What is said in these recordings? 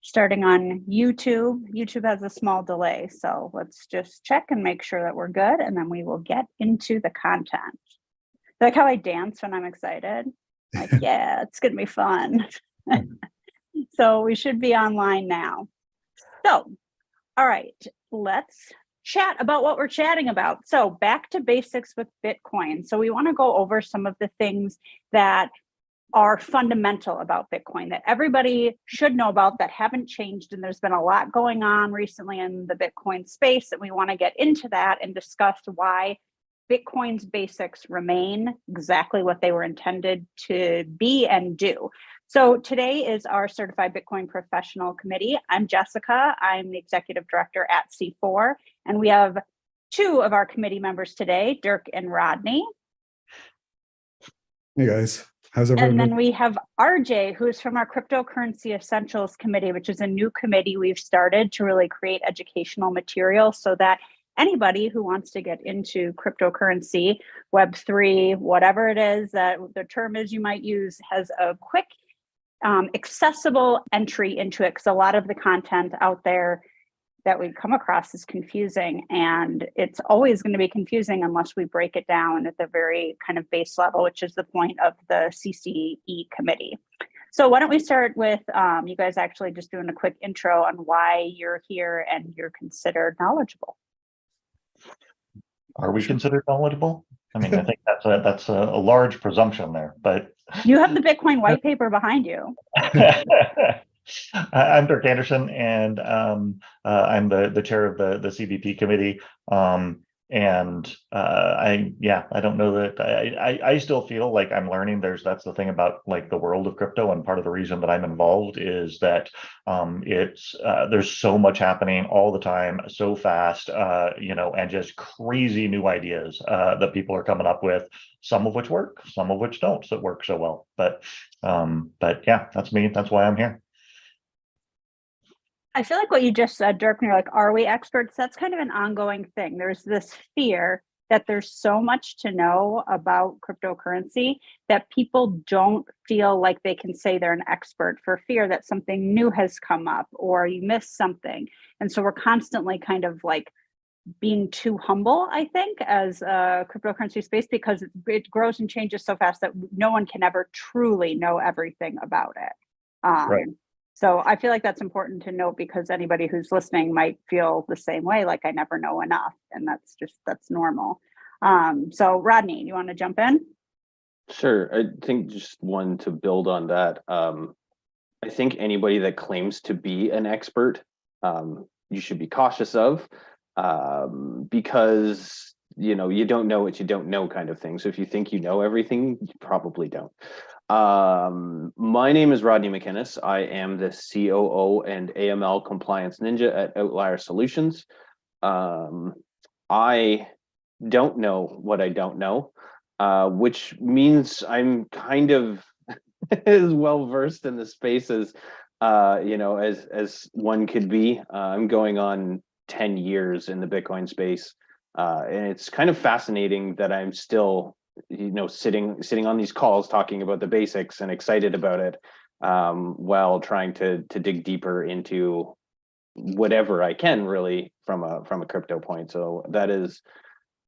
starting on YouTube. YouTube has a small delay, so let's just check and make sure that we're good, and then we will get into the content. Like how I dance when I'm excited. Like, yeah, it's gonna be fun. So we should be online now. So, all right, let's chat about what we're chatting about. So back to basics with Bitcoin. So we want to go over some of the things that are fundamental about Bitcoin that everybody should know about that haven't changed. And there's been a lot going on recently in the Bitcoin space, and we want to get into that and discuss why Bitcoin's basics remain exactly what they were intended to be and do. So today is our Certified Bitcoin Professional Committee. I'm Jessica. I'm the Executive Director at C4. And we have two of our committee members today, Dirk and Rodney. Hey guys, how's everyone? And then we have RJ, who's from our Cryptocurrency Essentials Committee, which is a new committee we've started to really create educational material so that anybody who wants to get into cryptocurrency, Web3, whatever it is that the term is you might use, has a quick, accessible entry into it, because a lot of the content out there that we come across is confusing, and it's always going to be confusing unless we break it down at the very kind of base level, which is the point of the CCE committee. So why don't we start with you guys actually just doing a quick intro on why you're here and you're considered knowledgeable. Are we considered knowledgeable? I mean, I think that's a large presumption there, but you have the Bitcoin white paper behind you. I'm Dirk Anderson, and I'm the chair of the CBP committee. I don't know that I still feel like I'm learning. That's the thing about like the world of crypto, and part of the reason that I'm involved is that there's so much happening all the time, so fast, and just crazy new ideas that people are coming up with, some of which work, some of which don't work so well. But yeah, that's me. That's why I'm here. I feel like what you just said, Dirk, and you're like, are we experts? That's kind of an ongoing thing. There's this fear that there's so much to know about cryptocurrency that people don't feel like they can say they're an expert for fear that something new has come up or you missed something. And so we're constantly kind of like being too humble, I think, as a cryptocurrency space, because it grows and changes so fast that no one can ever truly know everything about it. Right. So I feel like that's important to note, because anybody who's listening might feel the same way, like I never know enough, and that's normal. So Rodney, you want to jump in? Sure. I think just one to build on that. I think anybody that claims to be an expert, you should be cautious of, because you don't know what you don't know, kind of thing. So if you think you know everything, you probably don't. My name is Rodney McInnes. I am the COO and AML Compliance Ninja at Outlier Solutions. I don't know what I don't know, which means I'm kind of as well versed in the space as as one could be. I'm going on 10 years in the Bitcoin space, and it's kind of fascinating that I'm still sitting on these calls talking about the basics and excited about it, while trying to dig deeper into whatever I can, really, from a crypto point. So that is,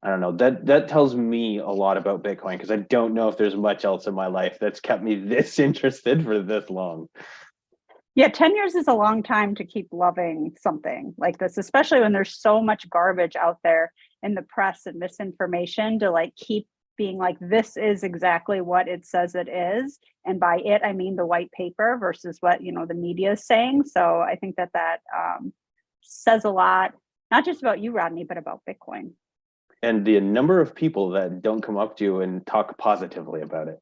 I don't know, that tells me a lot about Bitcoin, because I don't know if there's much else in my life that's kept me this interested for this long. Yeah, 10 years is a long time to keep loving something like this, especially when there's so much garbage out there in the press and misinformation, to like keep being like, this is exactly what it says it is. And by it, I mean the white paper versus what, the media is saying. So I think that says a lot, not just about you, Rodney, but about Bitcoin. And the number of people that don't come up to you and talk positively about it.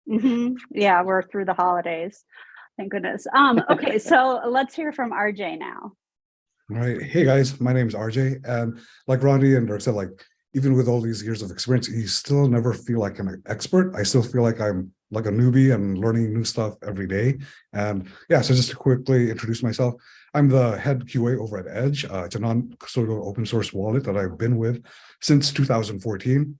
Mm-hmm. Yeah, we're through the holidays. Thank goodness. Okay, so let's hear from RJ now. All right. Hey guys, my name is RJ. And like Rodney and Dirk said, like, even with all these years of experience, you still never feel like I'm an expert. I still feel like I'm like a newbie and learning new stuff every day. And yeah, so just to quickly introduce myself, I'm the head QA over at Edge. It's a non-custodial open source wallet that I've been with since 2014.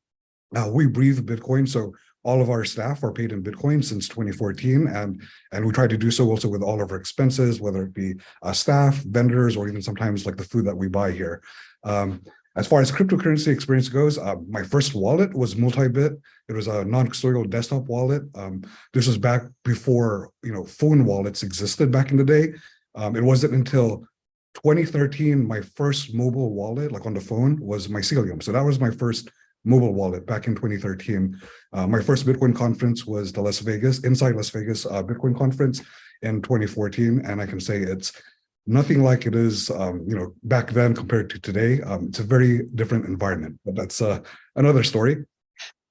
We breathe Bitcoin, so all of our staff are paid in Bitcoin since 2014, and we try to do so also with all of our expenses, whether it be staff, vendors, or even sometimes like the food that we buy here. As far as cryptocurrency experience goes, my first wallet was multi-bit. It was a non-custodial desktop wallet. This was back before phone wallets existed back in the day. It wasn't until 2013 my first mobile wallet, like on the phone, was Mycelium. So that was my first mobile wallet back in 2013. My first Bitcoin conference was the Inside Las Vegas Bitcoin conference in 2014, and I can say it's nothing like it is, back then compared to today. It's a very different environment, but that's another story.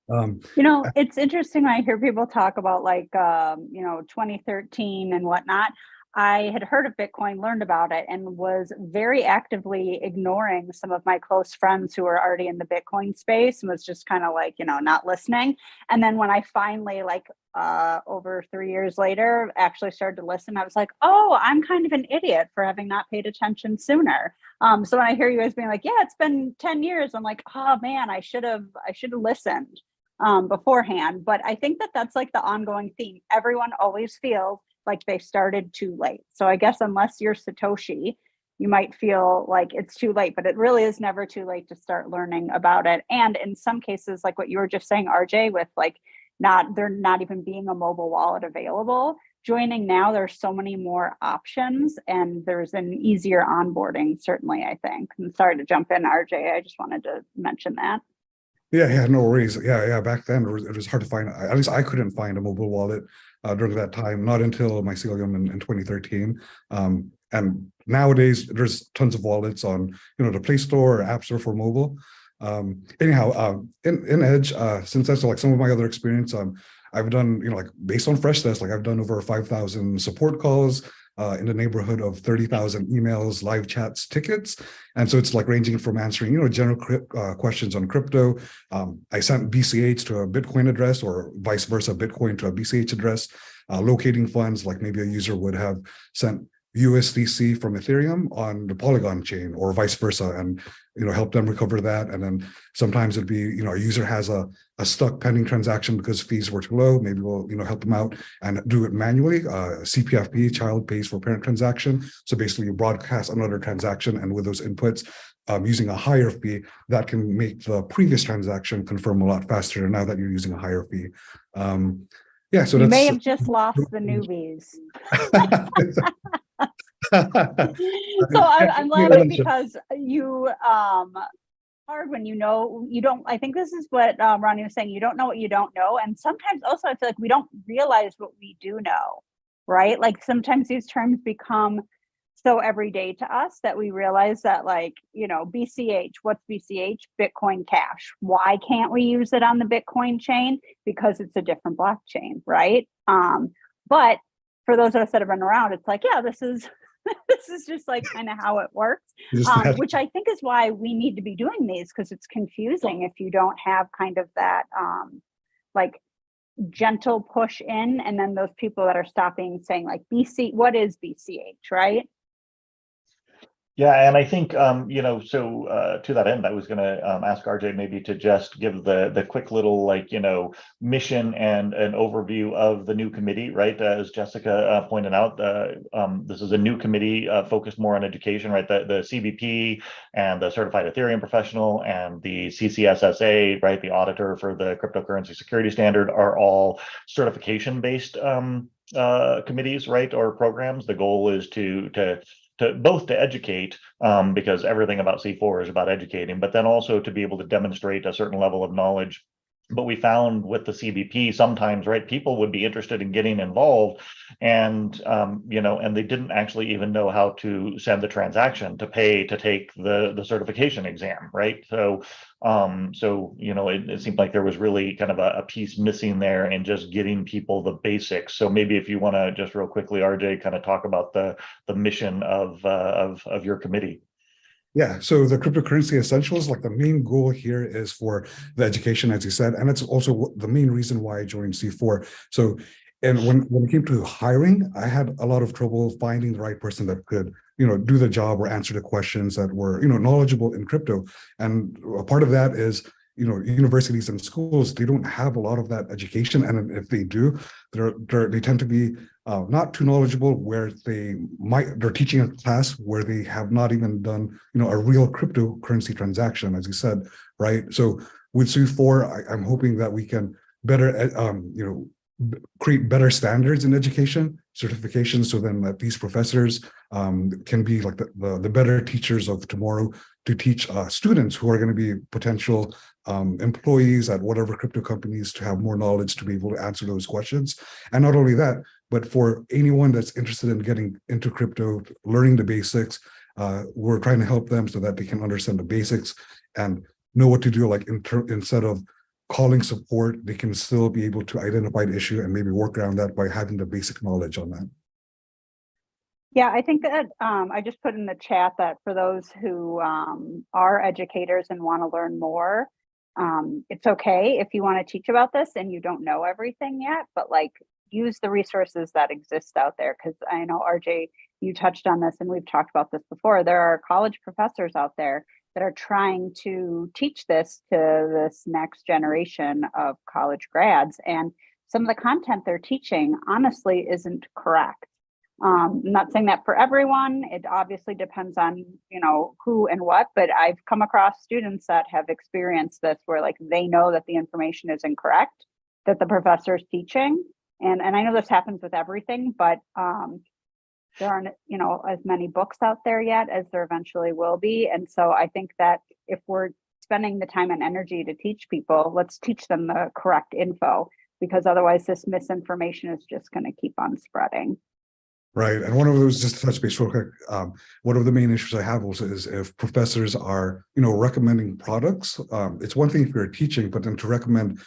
It's interesting when I hear people talk about 2013 and whatnot. I had heard of Bitcoin, learned about it, and was very actively ignoring some of my close friends who were already in the Bitcoin space, and was just kind of not listening. And then when I finally, over 3 years later, actually started to listen, I was like, oh, I'm kind of an idiot for having not paid attention sooner. So when I hear you guys being like, yeah, it's been 10 years, I'm like, oh man, I should have listened beforehand. But I think that's the ongoing theme. Everyone always feels like they started too late. So I guess unless you're Satoshi, you might feel like it's too late, but it really is never too late to start learning about it. And in some cases, like what you were just saying, RJ, with there not even being a mobile wallet available, joining now, there's so many more options and there's an easier onboarding, certainly, I think. I'm sorry to jump in, RJ. I just wanted to mention that. Yeah, no worries. Yeah. Back then, it was hard to find. At least I couldn't find a mobile wallet during that time. Not until Mycelium in 2013. And nowadays, there's tons of wallets on the Play Store or App Store for mobile. Anyhow, in Edge, since that's some of my other experience, I've done based on Freshdesk, I've done over 5,000 support calls. In the neighborhood of 30,000 emails, live chats, tickets. And so it's ranging from answering, general questions on crypto. I sent BCH to a Bitcoin address or vice versa, Bitcoin to a BCH address, locating funds, like maybe a user would have sent USDC from Ethereum on the Polygon chain or vice versa, and help them recover that. And then sometimes it'd be a user has a stuck pending transaction because fees were too low. Maybe we'll help them out and do it manually. CPFP, child pays for parent transaction. So basically you broadcast another transaction, and with those inputs, using a higher fee, that can make the previous transaction confirm a lot faster now that you're using a higher fee. So you may have just lost the newbies. So I'm laughing because you hard when you don't. I think this is what Ronnie was saying. You don't know what you don't know, and sometimes also I feel like we don't realize what we do know, right? Sometimes these terms become so everyday to us that we realize that BCH, what's BCH? Bitcoin Cash. Why can't we use it on the Bitcoin chain? Because it's a different blockchain, right? But for those of us that have been around, it's this is this is just kind of how it works, which I think is why we need to be doing these, because it's confusing if you don't have kind of that gentle push in, and then those people that are stopping saying what is BCH, right? Yeah, and I think to that end, I was going to ask RJ maybe to just give the quick little mission and an overview of the new committee, right? As Jessica pointed out, this is a new committee focused more on education, right? The CBP and the Certified Ethereum Professional and the CCSSA, right? The auditor for the Cryptocurrency Security Standard are all certification-based committees, right? Or programs. The goal is to both to educate, because everything about C4 is about educating, but then also to be able to demonstrate a certain level of knowledge. But we found with the CBP sometimes, right, people would be interested in getting involved, and and they didn't actually even know how to send the transaction to pay to take the certification exam, right? So it seemed like there was really kind of a piece missing there in just getting people the basics. So maybe if you want to just real quickly, RJ, kind of talk about the mission of your committee. Yeah, so the cryptocurrency essentials, the main goal here is for the education, as you said, and it's also the main reason why I joined C4. So, and when it came to hiring, I had a lot of trouble finding the right person that could, do the job or answer the questions that were, knowledgeable in crypto. And a part of that is universities and schools, they don't have a lot of that education, and if they do, they tend to be not too knowledgeable, where they're teaching a class where they have not even done a real cryptocurrency transaction, as you said, right? So with SU4, I'm hoping that we can better create better standards in education certifications, so then that these professors can be like the better teachers of tomorrow to teach students who are going to be potential employees at whatever crypto companies, to have more knowledge to be able to answer those questions. And not only that, but for anyone that's interested in getting into crypto, learning the basics, we're trying to help them so that they can understand the basics and know what to do. Like instead of calling support, they can still be able to identify the issue and maybe work around that by having the basic knowledge on that. Yeah, I think that I just put in the chat that for those who are educators and want to learn more, it's okay if you want to teach about this and you don't know everything yet, but like use the resources that exist out there. Because I know, RJ, you touched on this and we've talked about this before. There are college professors out there that are trying to teach this to this next generation of college grads. And some of the content they're teaching honestly isn't correct. I'm not saying that for everyone. It obviously depends on, who and what, but I've come across students that have experienced this where like they know that the information is incorrect, that the professor is teaching. And I know this happens with everything, but there aren't, as many books out there yet as there eventually will be. And so I think that if we're spending the time and energy to teach people, let's teach them the correct info, because otherwise this misinformation is just going to keep on spreading. Right. And one of those, just to touch base real quick, one of the main issues I have also is if professors are, recommending products. It's one thing if you're teaching, but then to recommend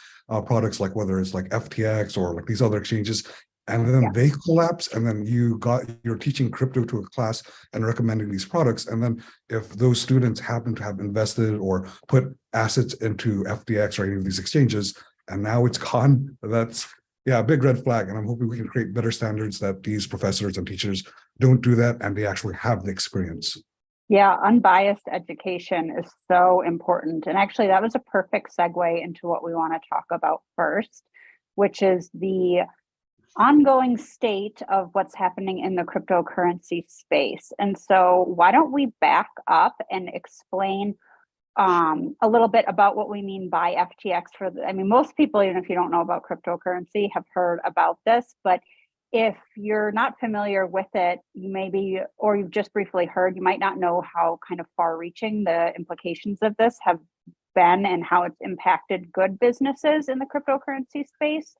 products like whether it's like FTX or like these other exchanges, and then they collapse, and then you're teaching crypto to a class and recommending these products. And then if those students happen to have invested or put assets into FTX or any of these exchanges, and now it's gone, that's a big red flag. And I'm hoping we can create better standards that these professors and teachers don't do that and they actually have the experience. Yeah, unbiased education is so important. And actually, that was a perfect segue into what we want to talk about first, which is the ongoing state of what's happening in the cryptocurrency space. And so why don't we back up and explain a little bit about what we mean by FTX most people, even if you don't know about cryptocurrency, have heard about this, but if you're not familiar with it, or you've just briefly heard, you might not know how kind of far reaching the implications of this have been and how it's impacted good businesses in the cryptocurrency space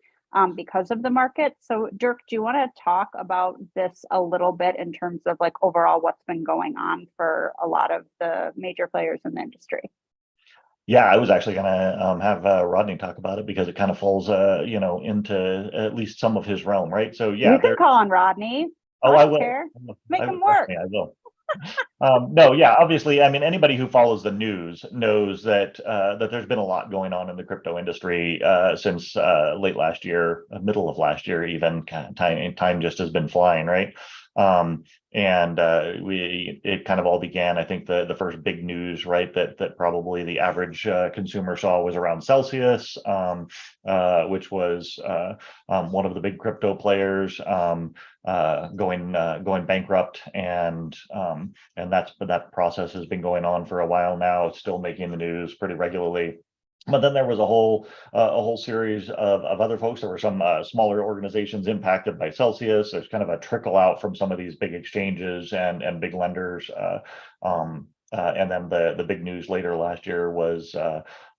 because of the market. So Dirk, do you want to talk about this a little bit in terms of like overall what's been going on for a lot of the major players in the industry? Yeah, I was actually going to have Rodney talk about it because it kind of falls, into at least some of his realm, right? So yeah, you can call on Rodney. Oh, I will. Care. Make him work. I will. No, yeah, obviously, anybody who follows the news knows that that there's been a lot going on in the crypto industry since late last year, middle of last year, even. Time just has been flying, right? It kind of all began, I think the first big news, right, that probably the average consumer saw was around Celsius, which was one of the big crypto players going bankrupt, and that process has been going on for a while now. It's still making the news pretty regularly. But then there was a whole series of other folks. There were some smaller organizations impacted by Celsius. There's kind of a trickle out from some of these big exchanges and big lenders. And then the big news later last year was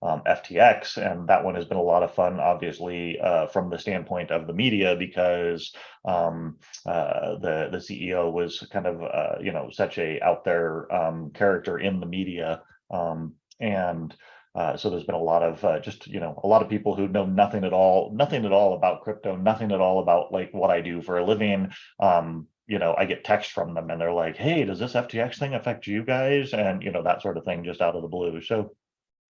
FTX, and that one has been a lot of fun, obviously, from the standpoint of the media, because the CEO was kind of such a out there character in the media, so there's been a lot of a lot of people who know nothing at all about crypto, nothing at all about like what I do for a living. I get text from them and they're like, hey, does this FTX thing affect you guys? And that sort of thing, just out of the blue. So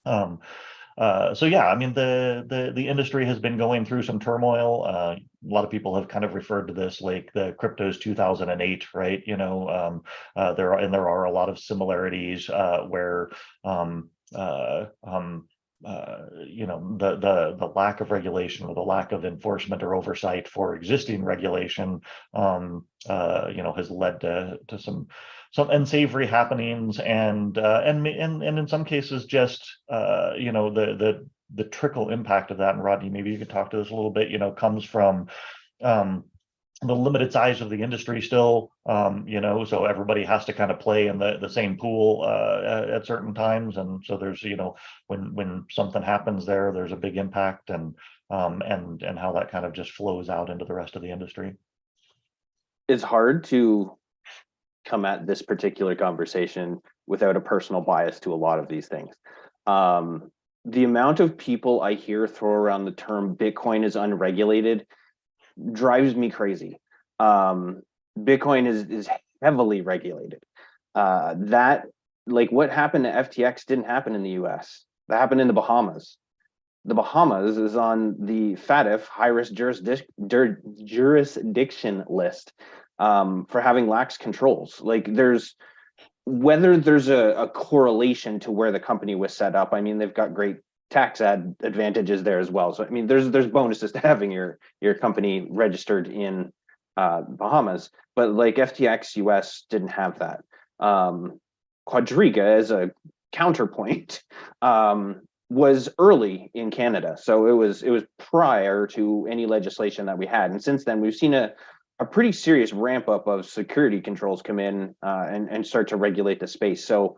yeah, the industry has been going through some turmoil. A lot of people have kind of referred to this like the crypto's 2008, right? There are a lot of similarities where the lack of regulation or the lack of enforcement or oversight for existing regulation, has led to some unsavory happenings, and in some cases just the trickle impact of that. And Rodney, maybe you could talk to this a little bit. Comes from the limited size of the industry still, so everybody has to kind of play in the same pool at certain times, and so there's when something happens there's a big impact, and how that kind of just flows out into the rest of the industry. It's hard to come at this particular conversation without a personal bias to a lot of these things. The amount of people I hear throw around the term Bitcoin is unregulated drives me crazy. Bitcoin is heavily regulated. That, like, what happened to FTX didn't happen in the US. That happened in the Bahamas. The Bahamas is on the FATF high-risk jurisdiction list for having lax controls. Like, whether there's a correlation to where the company was set up. I mean, they've got great tax advantages there as well. So I mean, there's bonuses to having your company registered in Bahamas, but like FTX US didn't have that. Quadriga, as a counterpoint, was early in Canada, so it was prior to any legislation that we had, and since then we've seen a pretty serious ramp up of security controls come in and start to regulate the space. So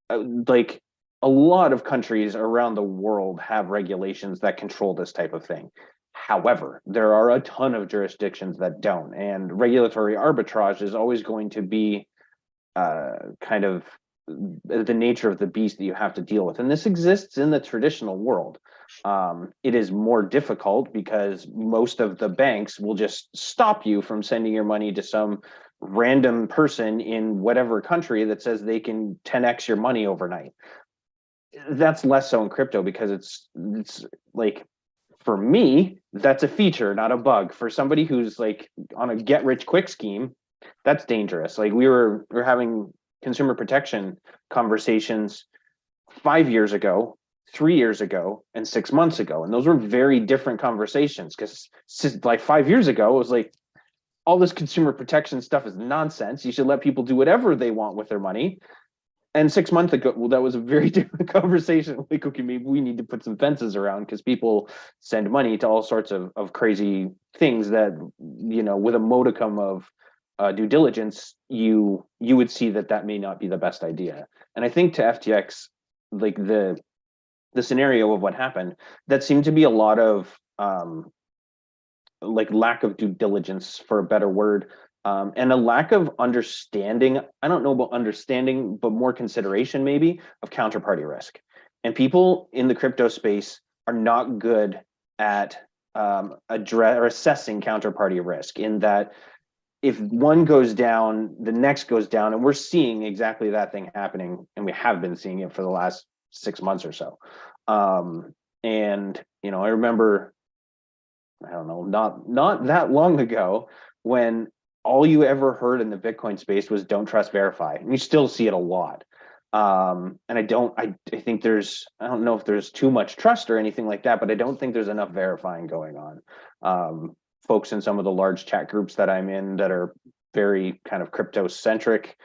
like, a lot of countries around the world have regulations that control this type of thing. However, there are a ton of jurisdictions that don't, and regulatory arbitrage is always going to be kind of the nature of the beast that you have to deal with. And this exists in the traditional world. It is more difficult because most of the banks will just stop you from sending your money to some random person in whatever country that says they can 10x your money overnight. That's less so in crypto because it's like, for me, that's a feature, not a bug. For somebody who's like on a get rich quick scheme, that's dangerous. Like, we're having consumer protection conversations 5 years ago, 3 years ago, and 6 months ago, and those were very different conversations, because like 5 years ago it was like, all this consumer protection stuff is nonsense, you should let people do whatever they want with their money. And 6 months ago, well, that was a very different conversation. Like, okay, maybe we need to put some fences around because people send money to all sorts of crazy things that, with a modicum of due diligence, you would see that may not be the best idea. And I think to FTX, like the scenario of what happened, that seemed to be a lot of like lack of due diligence, for a better word. And a lack of understanding, I don't know about understanding, but more consideration maybe of counterparty risk. And people in the crypto space are not good at assessing counterparty risk, in that if one goes down, the next goes down, and we're seeing exactly that thing happening, and we have been seeing it for the last 6 months or so. And, I remember, I don't know, not that long ago, when all you ever heard in the Bitcoin space was don't trust, verify. And you still see it a lot. And I think I don't know if there's too much trust or anything like that, but I don't think there's enough verifying going on. Folks in some of the large chat groups that I'm in that are very kind of crypto centric,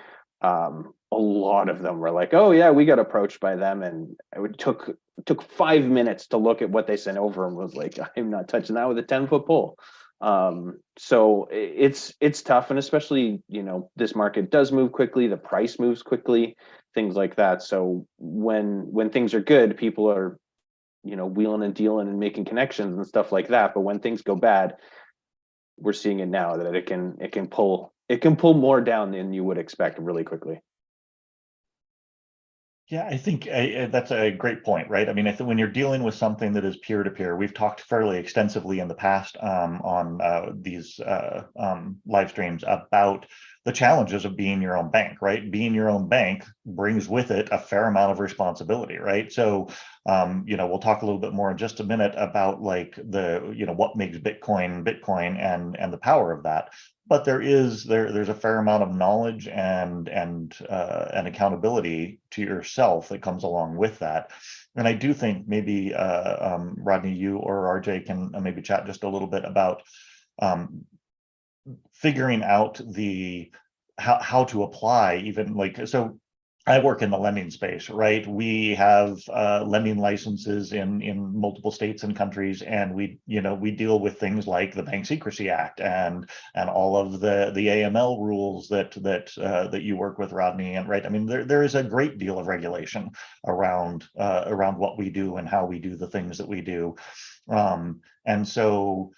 a lot of them were like, oh yeah, we got approached by them. And it took 5 minutes to look at what they sent over and was like, I'm not touching that with a 10-foot pole. So it's tough, and especially, this market does move quickly, the price moves quickly, things like that. So when things are good, people are, wheeling and dealing and making connections and stuff like that. But when things go bad, we're seeing it now that it can pull more down than you would expect really quickly. Yeah, I think that's a great point, right? I mean, I think when you're dealing with something that is peer-to-peer, we've talked fairly extensively in the past on these live streams about the challenges of being your own bank, right? Being your own bank brings with it a fair amount of responsibility, right? So, we'll talk a little bit more in just a minute about like what makes Bitcoin and the power of that. but there's a fair amount of knowledge and accountability to yourself that comes along with that. And I do think maybe Rodney, you or RJ can maybe chat just a little bit about figuring out how to apply, even like, so I work in the lending space, right? We have lending licenses in multiple states and countries, and we deal with things like the Bank Secrecy Act and all of the AML rules that you work with, Rodney. And right, I mean, there is a great deal of regulation around what we do and how we do the things that we do, and so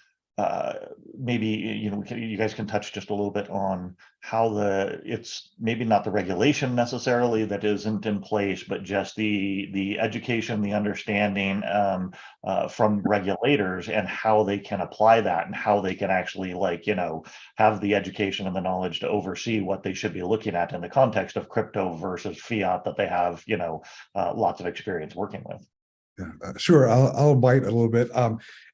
maybe you guys can touch just a little bit on how it's maybe not the regulation necessarily that isn't in place, but just the education, the understanding from regulators, and how they can apply that, and how they can actually have the education and the knowledge to oversee what they should be looking at in the context of crypto versus fiat that they have lots of experience working with. Yeah, sure. I'll bite a little bit.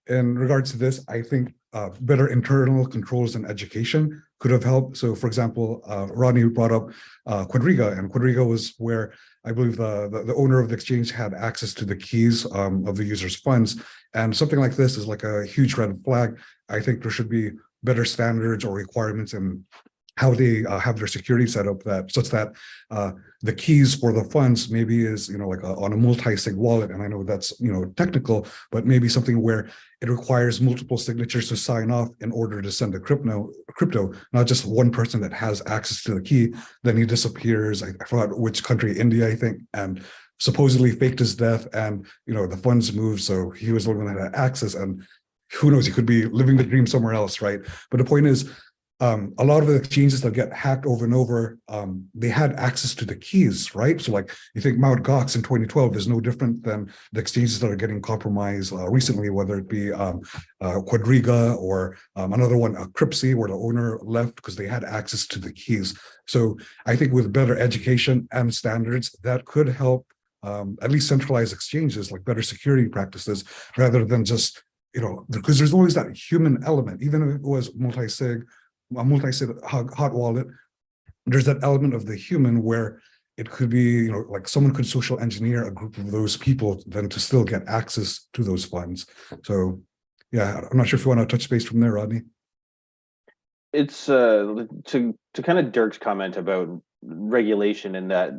In regards to this, I think better internal controls and education could have helped. So, for example, Rodney brought up Quadriga, and Quadriga was where I believe the owner of the exchange had access to the keys of the user's funds. And something like this is like a huge red flag. I think there should be better standards or requirements in how they have their security set up, that such that the keys for the funds maybe is on a multi-sig wallet. And I know that's technical, but maybe something where it requires multiple signatures to sign off in order to send the crypto, not just one person that has access to the key. Then he disappears. I forgot which country, India, I think, and supposedly faked his death, and the funds moved, so he was the one that had access, and who knows, he could be living the dream somewhere else, right? But the point is, a lot of the exchanges that get hacked over and over, they had access to the keys, right? So like you think Mt. Gox in 2012 is no different than the exchanges that are getting compromised recently, whether it be Quadriga or another one, Cryptsy, where the owner left because they had access to the keys. So I think with better education and standards, that could help at least centralize exchanges, like better security practices, rather than just, because there's always that human element, even if it was a multi-sig hot wallet, there's that element of the human where it could be, like someone could social engineer a group of those people then to still get access to those funds. So yeah, I'm not sure if you want to touch base from there, Rodney. It's to kind of Dirk's comment about regulation, and that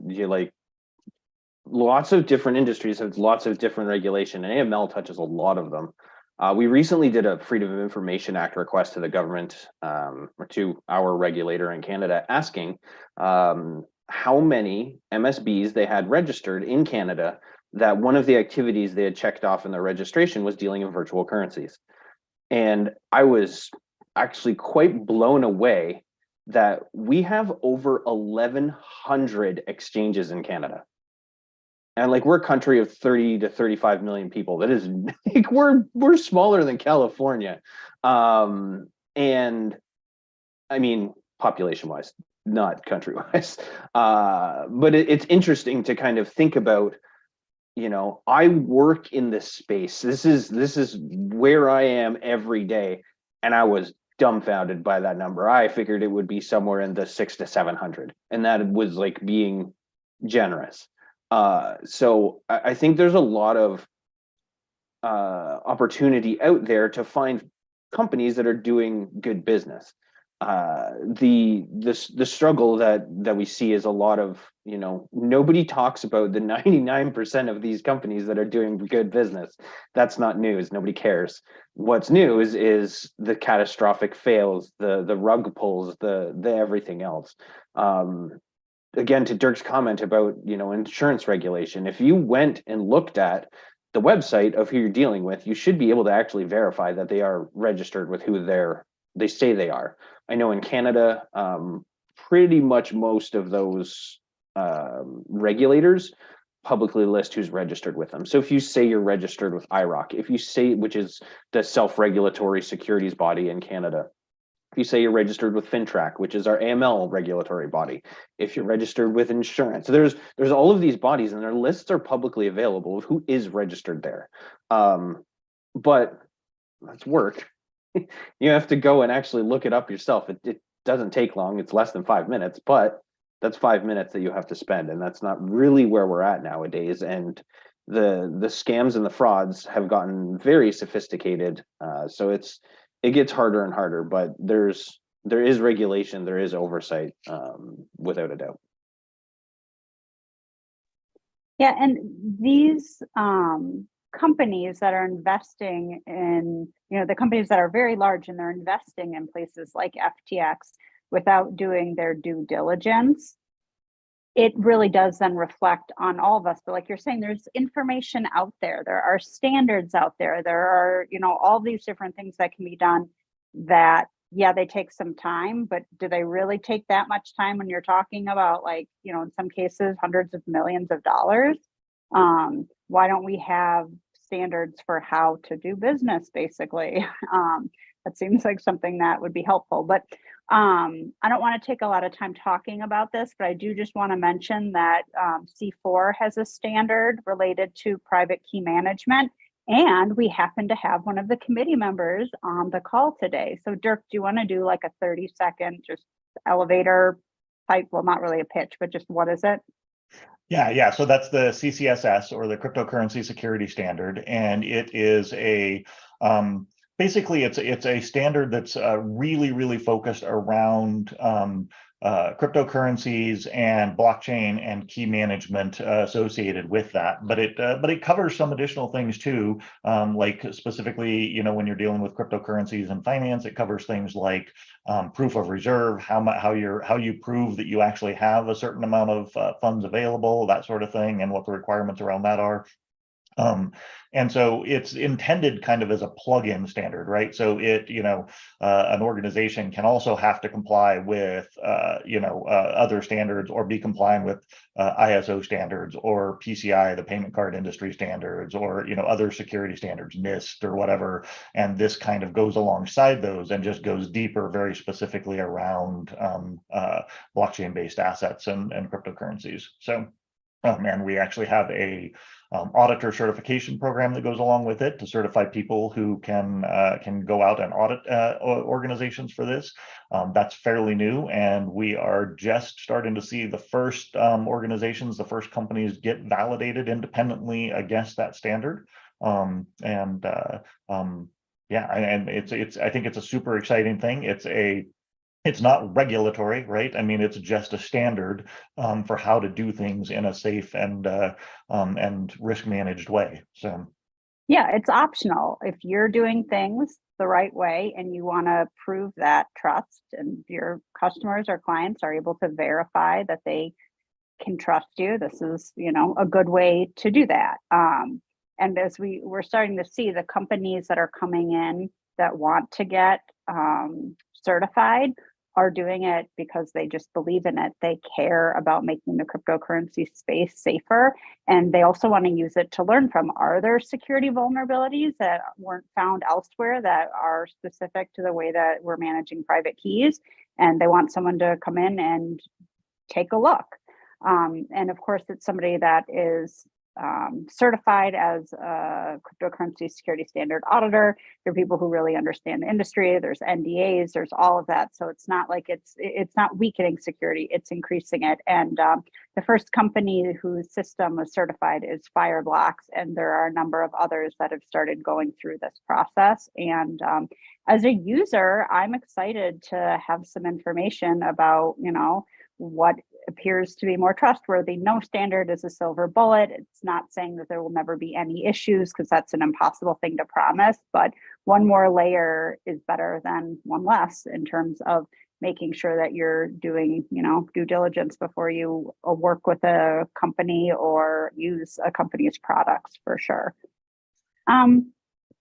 lots of different industries have lots of different regulation, and AML touches a lot of them. We recently did a Freedom of Information Act request to the government, or to our regulator in Canada, asking how many MSBs they had registered in Canada, that one of the activities they had checked off in their registration was dealing in virtual currencies. And I was actually quite blown away that we have over 1,100 exchanges in Canada. And we're a country of 30 to 35 million people. That is, we're smaller than California. And I mean, population-wise, not country-wise. But it's interesting to kind of think about, I work in this space. This is where I am every day. And I was dumbfounded by that number. I figured it would be somewhere in the 600 to 700. And that was being generous. So I think there's a lot of opportunity out there to find companies that are doing good business. The struggle that we see is a lot of, nobody talks about the 99% of these companies that are doing good business. That's not news. Nobody cares. What's new is the catastrophic fails, the rug pulls, the everything else. Again, to Dirk's comment about, insurance regulation, if you went and looked at the website of who you're dealing with, you should be able to actually verify that they are registered with who they say they are. I know in Canada, pretty much most of those regulators publicly list who's registered with them. So if you say you're registered with IROC, which is the self-regulatory securities body in Canada, if you say you're registered with FinTrack, which is our AML regulatory body, if you're registered with insurance, there's all of these bodies, and their lists are publicly available of who is registered there. But that's work. you have to go and actually look it up yourself. It doesn't take long. It's less than 5 minutes, but that's 5 minutes that you have to spend. And that's not really where we're at nowadays. And the scams and the frauds have gotten very sophisticated. So it gets harder and harder, but there is regulation, there is oversight, without a doubt. Yeah, and these companies that are investing in, the companies that are very large and they're investing in places like FTX without doing their due diligence, it really does then reflect on all of us. But like you're saying, there's information out there. There are standards out there. There are, all these different things that can be done that, yeah, they take some time, but do they really take that much time when you're talking about, like, in some cases, hundreds of millions of dollars? Why don't we have standards for how to do business, basically? That seems like something that would be helpful. But I don't want to take a lot of time talking about this, but I do just want to mention that C4 has a standard related to private key management. And we happen to have one of the committee members on the call today. So Dirk, do you want to do like a 30-second just elevator type? Well, not really a pitch, but just what is it? Yeah. So that's the CCSS, or the Cryptocurrency Security Standard, and it is a basically it's a standard that's really focused around cryptocurrencies and blockchain and key management associated with that. But it covers some additional things too, like specifically, when you're dealing with cryptocurrencies and finance, it covers things like proof of reserve, how you prove that you actually have a certain amount of funds available, that sort of thing, and what the requirements around that are. And so it's intended kind of as a plug-in standard, right? So an organization can also have to comply with, other standards, or be compliant with ISO standards, or PCI, the payment card industry standards, or, other security standards, NIST or whatever. And this kind of goes alongside those and just goes deeper, very specifically around blockchain-based assets and cryptocurrencies. So, and we actually have a auditor certification program that goes along with it to certify people who can go out and audit organizations for this. That's fairly new, and we are just starting to see the first organizations, the first companies get validated independently against that standard. Yeah, and it's I think it's a super exciting thing. It's not regulatory, right? I mean, it's just a standard for how to do things in a safe and risk managed way. So, yeah, it's optional. If you're doing things the right way and you want to prove that trust, and your customers or clients are able to verify that they can trust you, this is, a good way to do that. And as we're starting to see the companies that are coming in that want to get certified are doing it because they just believe in it. They care about making the cryptocurrency space safer. And they also want to use it to learn from, are there security vulnerabilities that weren't found elsewhere that are specific to the way that we're managing private keys? And they want someone to come in and take a look. And of course, it's somebody that is certified as a cryptocurrency security standard auditor. There are people who really understand the industry. There's NDAs, there's all of that. So it's not like it's not weakening security, it's increasing it. And the first company whose system was certified is Fireblocks, and there are a number of others that have started going through this process. And as a user, I'm excited to have some information about, what appears to be more trustworthy. No standard is a silver bullet. It's not saying that there will never be any issues, because that's an impossible thing to promise, but one more layer is better than one less in terms of making sure that you're doing, due diligence before you work with a company or use a company's products, for sure.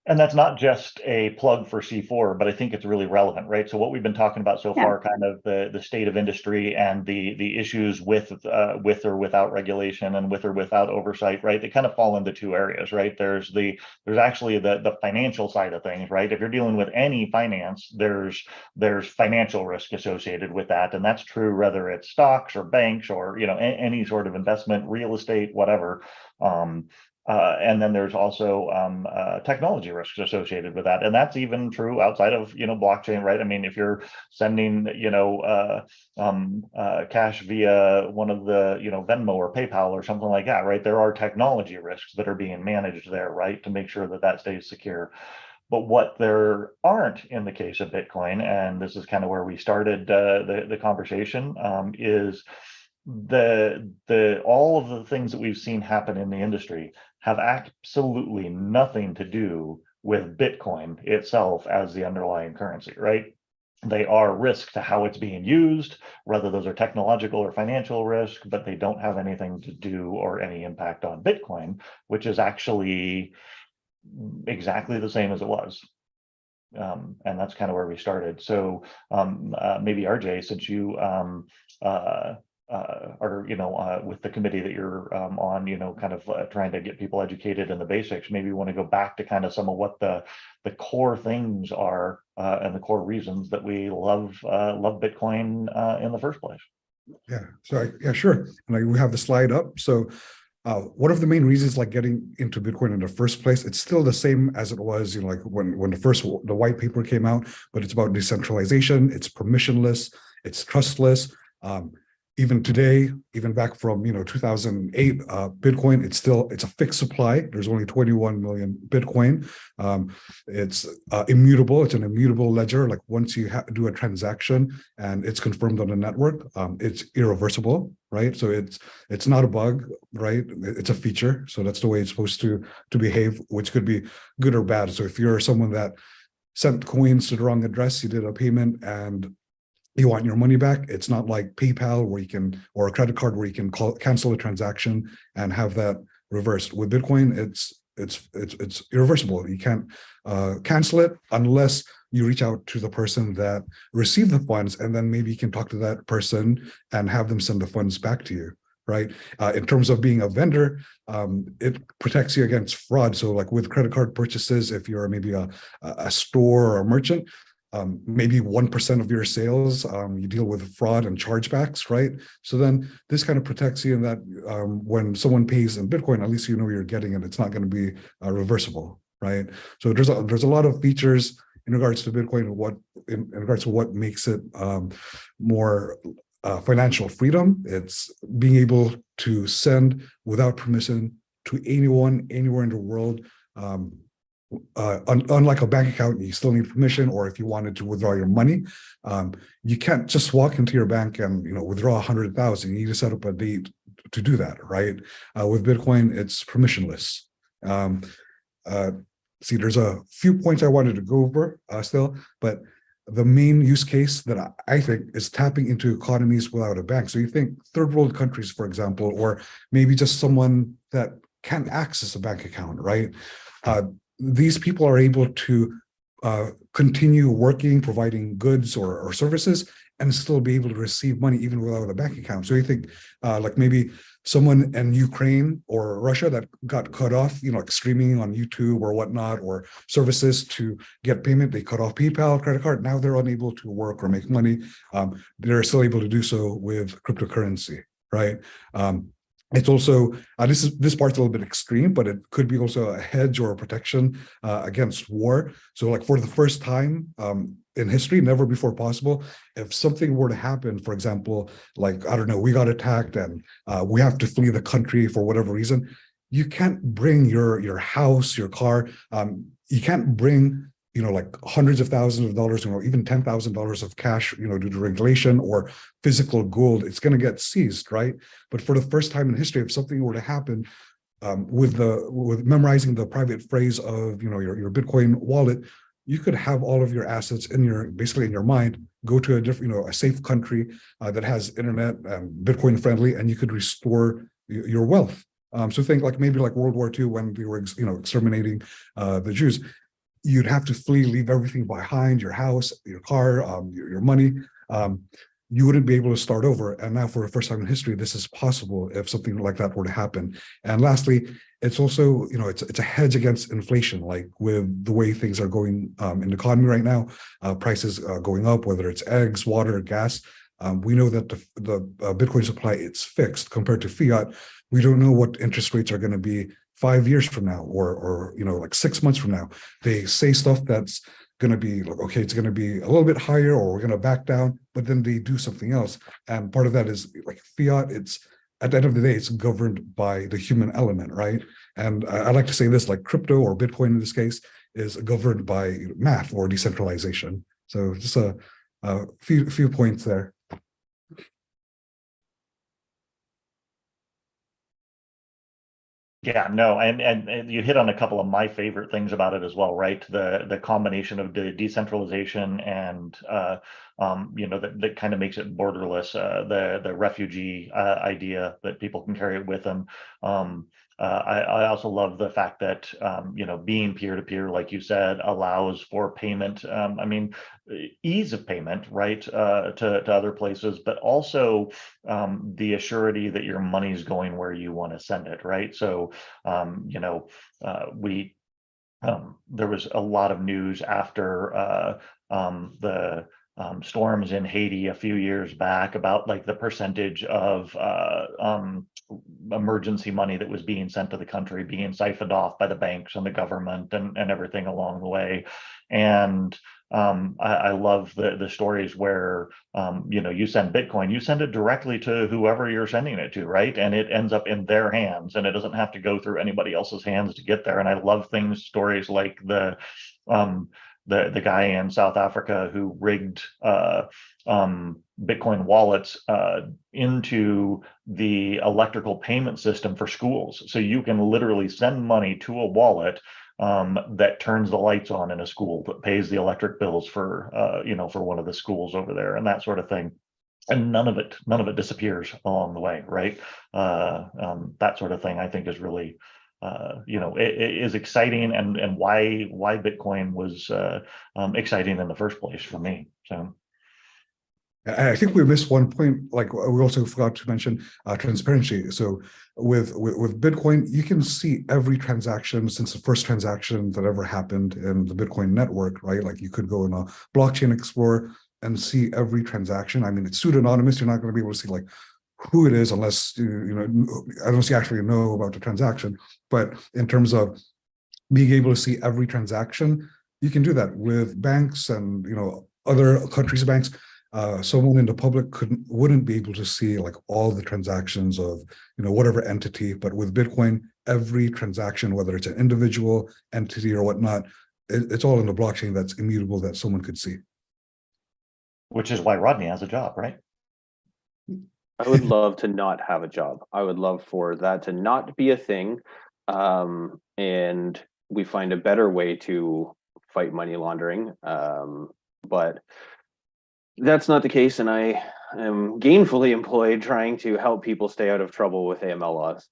And that's not just a plug for C4, but I think it's really relevant, right? So what we've been talking about so far, kind of the state of industry and the issues with or without regulation and with or without oversight, right? They kind of fall into two areas, right? There's actually the financial side of things, right? If you're dealing with any finance, there's financial risk associated with that, and that's true whether it's stocks or banks or any sort of investment, real estate, whatever. And then there's also technology risks associated with that, and that's even true outside of blockchain, right? I mean, if you're sending cash via one of the Venmo or PayPal or something like that, right? There are technology risks that are being managed there, right, to make sure that that stays secure. But what there aren't in the case of Bitcoin, and this is kind of where we started the conversation, is all of the things that we've seen happen in the industry have absolutely nothing to do with Bitcoin itself as the underlying currency, right? They are risk to how it's being used, whether those are technological or financial risk, but they don't have anything to do or any impact on Bitcoin, which is actually exactly the same as it was. And that's kind of where we started. So maybe RJ, since you are with the committee that you're on, kind of trying to get people educated in the basics, maybe you want to go back to kind of some of what the core things are and the core reasons that we love Bitcoin in the first place. Yeah, so yeah, sure. And we have the slide up. So one of the main reasons like getting into Bitcoin in the first place, it's still the same as it was, like when the white paper came out, but it's about decentralization, it's permissionless, it's trustless. Even today, even back from 2008, Bitcoin, it's a fixed supply. There's only 21 million Bitcoin. It's immutable. It's an immutable ledger. Like once you do a transaction and it's confirmed on the network, it's irreversible, right? So it's not a bug, right? It's a feature. So that's the way it's supposed to behave, which could be good or bad. So if you're someone that sent coins to the wrong address, you did a payment and you want your money back, it's not like PayPal where you can, or a credit card where you can cancel a transaction and have that reversed. With Bitcoin, it's irreversible. You can't cancel it unless you reach out to the person that received the funds, and then maybe you can talk to that person and have them send the funds back to you, right? In terms of being a vendor, it protects you against fraud. So like with credit card purchases, if you're maybe a store or a merchant, maybe 1% of your sales, you deal with fraud and chargebacks, right? So then this kind of protects you in that when someone pays in Bitcoin, at least you know you're getting it. It's not going to be reversible, right? So there's a lot of features in regards to Bitcoin, in regards to what makes it more financial freedom. It's being able to send without permission to anyone, anywhere in the world. Unlike a bank account, you still need permission, or if you wanted to withdraw your money, you can't just walk into your bank and withdraw 100,000. You need to set up a date to do that, right? With Bitcoin, it's permissionless. See, there's a few points I wanted to go over still, but the main use case that I think is tapping into economies without a bank. So you think third world countries, for example, or maybe just someone that can't access a bank account, right? These people are able to continue working, providing goods or services, and still be able to receive money even without a bank account. So you think like maybe someone in Ukraine or Russia that got cut off, like streaming on YouTube or whatnot, or services to get payment, they cut off PayPal, credit card. Now they're unable to work or make money. They're still able to do so with cryptocurrency, right? It's also, this part's a little bit extreme, but it could be also a hedge or a protection against war. So like for the first time in history, never before possible, if something were to happen, for example, like, I don't know, we got attacked and we have to flee the country for whatever reason, you can't bring your house, your car, you can't bring like hundreds of thousands of dollars, or even $10,000 of cash, due to regulation or physical gold. It's going to get seized, right? But for the first time in history, if something were to happen, with memorizing the private phrase of your Bitcoin wallet, you could have all of your assets basically in your mind, go to a different, a safe country that has internet and Bitcoin friendly, and you could restore your wealth. So think like maybe like World War II when we were exterminating the Jews. You'd have to flee, leave everything behind, your house, your car, your money. You wouldn't be able to start over. And now for the first time in history, this is possible if something like that were to happen. And lastly, it's also, it's a hedge against inflation, like with the way things are going in the economy right now, prices going up, whether it's eggs, water, gas. We know that the Bitcoin supply, it's fixed compared to fiat. We don't know what interest rates are going to be 5 years from now, or like 6 months from now, they say stuff that's going to be like, okay, it's going to be a little bit higher, or we're going to back down, but then they do something else. And part of that is like fiat. It's at the end of the day, it's governed by the human element, right? And I like to say this, like crypto or Bitcoin in this case is governed by math or decentralization. So just a few points there. Yeah, no, and you hit on a couple of my favorite things about it as well, right? The combination of the decentralization and that kind of makes it borderless. The refugee idea that people can carry it with them. I also love the fact that being peer-to-peer, like you said, allows for payment. Ease of payment, right, to other places, but also the assurity that your money's going where you want to send it, right? So there was a lot of news after the storms in Haiti a few years back about like the percentage of emergency money that was being sent to the country being siphoned off by the banks and the government and everything along the way. And I love the stories where you send Bitcoin, you send it directly to whoever you're sending it to, right? And it ends up in their hands, and it doesn't have to go through anybody else's hands to get there. And I love stories like the guy in South Africa who rigged Bitcoin wallets into the electrical payment system for schools. So you can literally send money to a wallet that turns the lights on in a school, that pays the electric bills for one of the schools over there, and that sort of thing. And none of it disappears along the way, right? That sort of thing I think is really it is exciting, and why Bitcoin was exciting in the first place for me. So I think we missed one point. Like we also forgot to mention transparency. So with Bitcoin, you can see every transaction since the first transaction that ever happened in the Bitcoin network, right? Like you could go in a blockchain explorer and see every transaction. I mean, it's pseudonymous. You're not going to be able to see like who it is unless unless you actually know about the transaction. But in terms of being able to see every transaction, you can do that with banks and other countries' banks. Someone in the public wouldn't be able to see like all the transactions of whatever entity, but with Bitcoin, every transaction, whether it's an individual entity or whatnot, it's all in the blockchain that's immutable that someone could see. Which is why Rodney has a job, right? I would love to not have a job. I would love for that to not be a thing, and we find a better way to fight money laundering. But that's not the case, and I am gainfully employed trying to help people stay out of trouble with AML laws.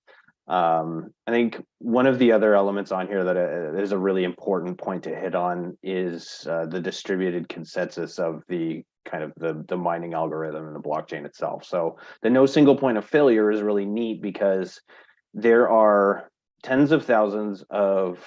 I think one of the other elements on here that is a really important point to hit on is the distributed consensus of the kind of the mining algorithm and the blockchain itself. So the no single point of failure is really neat because there are tens of thousands of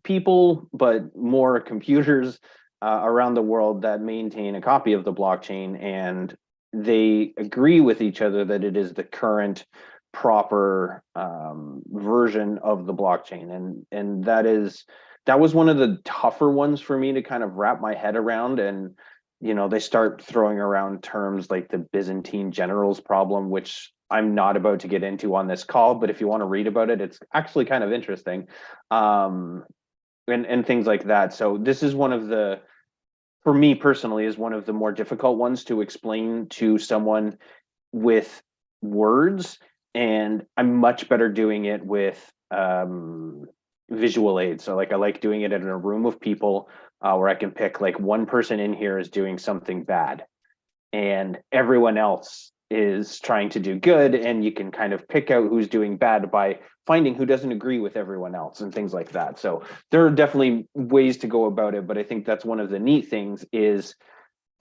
people, but more computers around the world that maintain a copy of the blockchain, and they agree with each other that it is the current proper version of the blockchain. And that was one of the tougher ones for me to kind of wrap my head around. And they start throwing around terms like the Byzantine generals problem, which I'm not about to get into on this call, but if you want to read about it, it's actually kind of interesting. And things like that. So this is one of the, for me personally, is one of the more difficult ones to explain to someone with words. And I'm much better doing it with visual aids. So like I like doing it in a room of people where I can pick like one person in here is doing something bad and everyone else is trying to do good, and you can kind of pick out who's doing bad by finding who doesn't agree with everyone else and things like that. So there are definitely ways to go about it, but I think that's one of the neat things is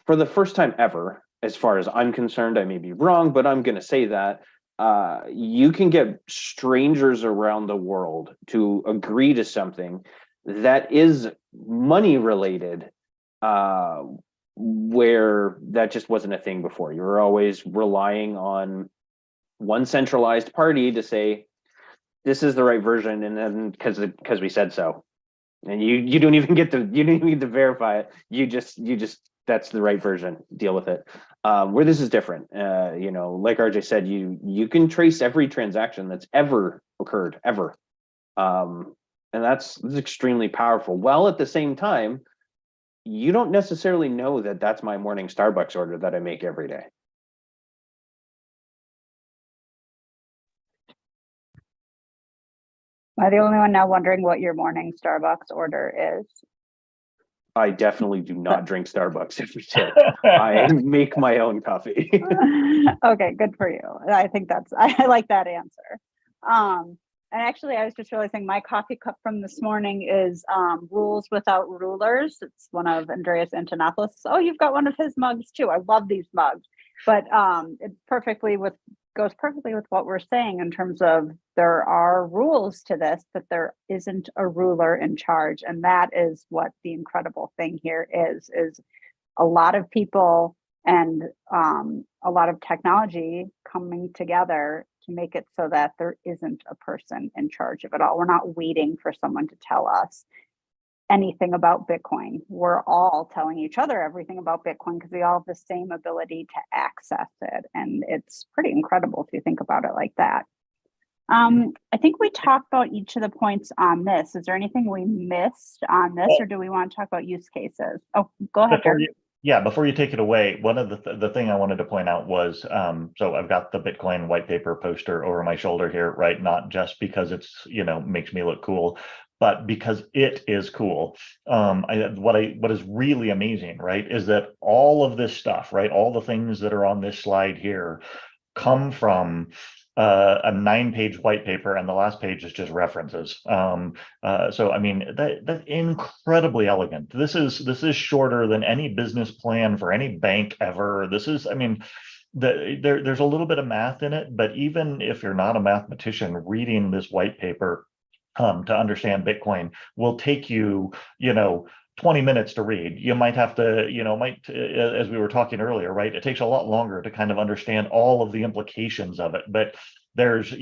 for the first time ever, as far as I'm concerned, I may be wrong, but I'm going to say that you can get strangers around the world to agree to something that is money related, where that just wasn't a thing before. You were always relying on one centralized party to say, this is the right version, and then because we said so, and you don't even get to verify it. You just that's the right version. Deal with it. Where this is different, like RJ said, you can trace every transaction that's ever occurred ever, and that's extremely powerful. While at the same time, you don't necessarily know that that's my morning Starbucks order that I make every day. Am I the only one now wondering what your morning Starbucks order is? I definitely do not drink Starbucks every day. I make my own coffee. Okay, good for you. I think I like that answer. And actually, I was just realizing my coffee cup from this morning is Rules Without Rulers. It's one of Andreas Antonopoulos. Oh, you've got one of his mugs too. I love these mugs. But it goes perfectly with what we're saying in terms of there are rules to this, but there isn't a ruler in charge. And that is what the incredible thing here is a lot of people and a lot of technology coming together to make it so that there isn't a person in charge of it all. We're not waiting for someone to tell us anything about Bitcoin. We're all telling each other everything about Bitcoin because we all have the same ability to access it. And it's pretty incredible if you think about it like that. I think we talked about each of the points on this. Is there anything we missed on this, or do we want to talk about use cases? Oh, go ahead, Dirk. Before you take it away, one of the thing I wanted to point out was, so I've got the Bitcoin white paper poster over my shoulder here, right? Not just because it's, makes me look cool, but because it is cool. What is really amazing, right, is that all of this stuff, right, all the things that are on this slide here come from a 9-page white paper, and the last page is just references. So I mean, that's incredibly elegant. This is shorter than any business plan for any bank ever. This is, I mean, there's a little bit of math in it, but even if you're not a mathematician, reading this white paper to understand Bitcoin will take you, 20 minutes to read. You might have to, as we were talking earlier, right? It takes a lot longer to kind of understand all of the implications of it. But there's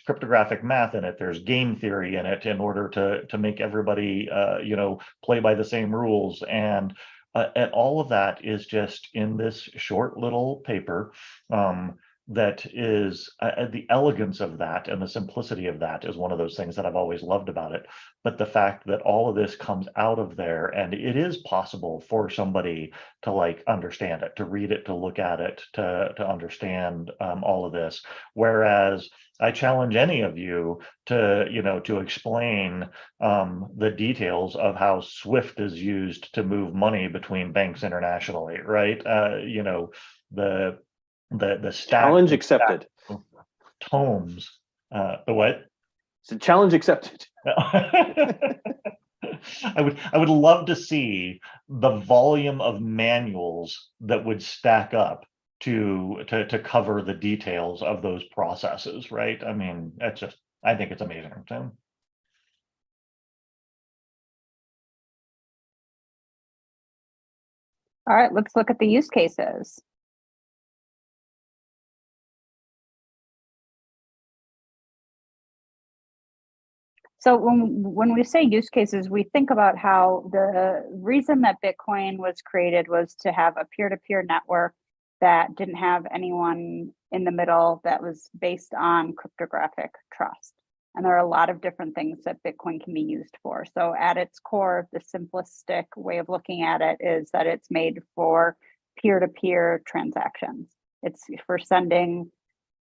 cryptographic math in it. There's game theory in it in order to make everybody, play by the same rules. And all of that is just in this short little paper. That is the elegance of that and the simplicity of that is one of those things that I've always loved about it. But the fact that all of this comes out of there, and it is possible for somebody to understand it, to read it, to look at it, to understand all of this. Whereas I challenge any of you to explain the details of how SWIFT is used to move money between banks internationally, right? The challenge accepted. Tomes. The what? It's a challenge accepted. I would love to see the volume of manuals that would stack up to cover the details of those processes, right? I mean, I think it's amazing. So. All right, let's look at the use cases. So when we say use cases, we think about how the reason that Bitcoin was created was to have a peer-to-peer network that didn't have anyone in the middle, that was based on cryptographic trust. And there are a lot of different things that Bitcoin can be used for. So at its core, the simplistic way of looking at it is that it's made for peer-to-peer transactions. It's for sending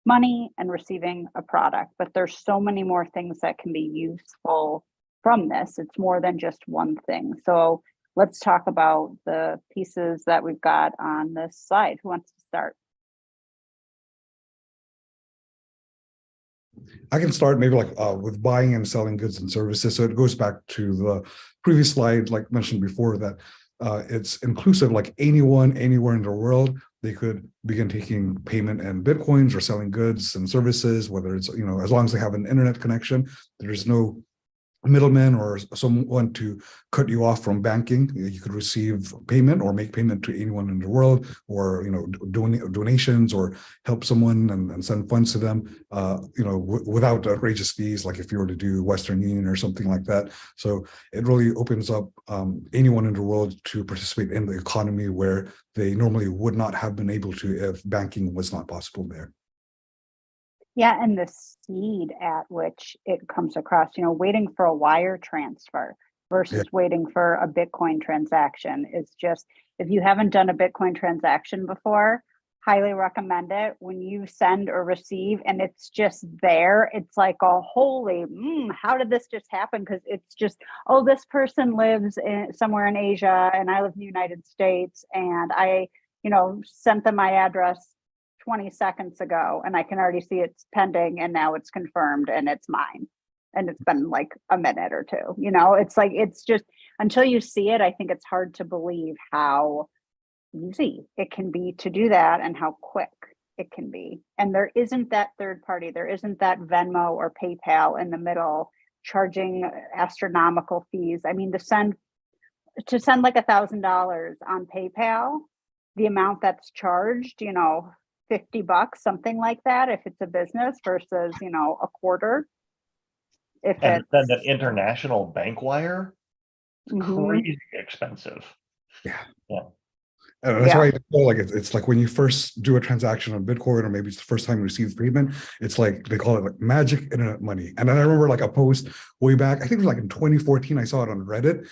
money and receiving a product, but there's so many more things that can be useful from this. It's more than just one thing. So let's talk about the pieces that we've got on this slide. Who wants to start? I can start maybe with buying and selling goods and services. So it goes back to the previous slide, like mentioned before, that it's inclusive, like anyone, anywhere in the world, they could begin taking payment in Bitcoins or selling goods and services, whether it's, as long as they have an internet connection. There's no middleman or someone to cut you off from banking. You could receive payment or make payment to anyone in the world, or donations, or help someone and send funds to them, without outrageous fees, like if you were to do Western Union or something like that. So it really opens up anyone in the world to participate in the economy where they normally would not have been able to if banking was not possible there. Yeah, and the speed at which it comes across, waiting for a wire transfer versus waiting for a Bitcoin transaction is just, if you haven't done a Bitcoin transaction before, highly recommend it. When you send or receive and it's just there, it's like, oh, holy, how did this just happen? Because it's just, oh, this person lives somewhere in Asia and I live in the United States, and I, sent them my address 20 seconds ago, and I can already see it's pending, and now it's confirmed and it's mine. And it's been like a minute or two, it's like, it's just, until you see it, I think it's hard to believe how easy it can be to do that and how quick it can be. And there isn't that third party, there isn't that Venmo or PayPal in the middle charging astronomical fees. I mean, to send like $1,000 on PayPal, the amount that's charged, $50, something like that, if it's a business, versus a quarter if And it's then the international bank wire, Mhm. crazy expensive. Yeah. Yeah. And that's why I feel like it's like when you first do a transaction on Bitcoin, or maybe it's the first time you receive payment, it's like they call it like magic internet money. And then I remember like a post way back, I think it was like in 2014, I saw it on Reddit.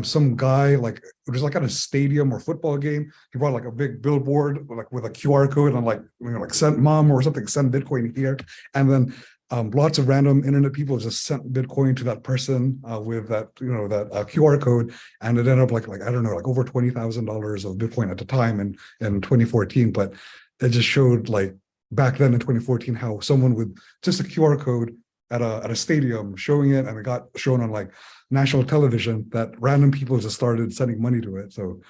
Some guy, like it was like at a stadium or football game, he brought like a big billboard like with a QR code and like like send mom or something, send Bitcoin here. And then lots of random internet people just sent Bitcoin to that person with that QR code, and it ended up like I don't know, like over $20,000 of Bitcoin at the time in 2014. But it just showed like back then in 2014 how someone with just a QR code at a stadium showing it, and it got shown on like national television, that random people just started sending money to it. So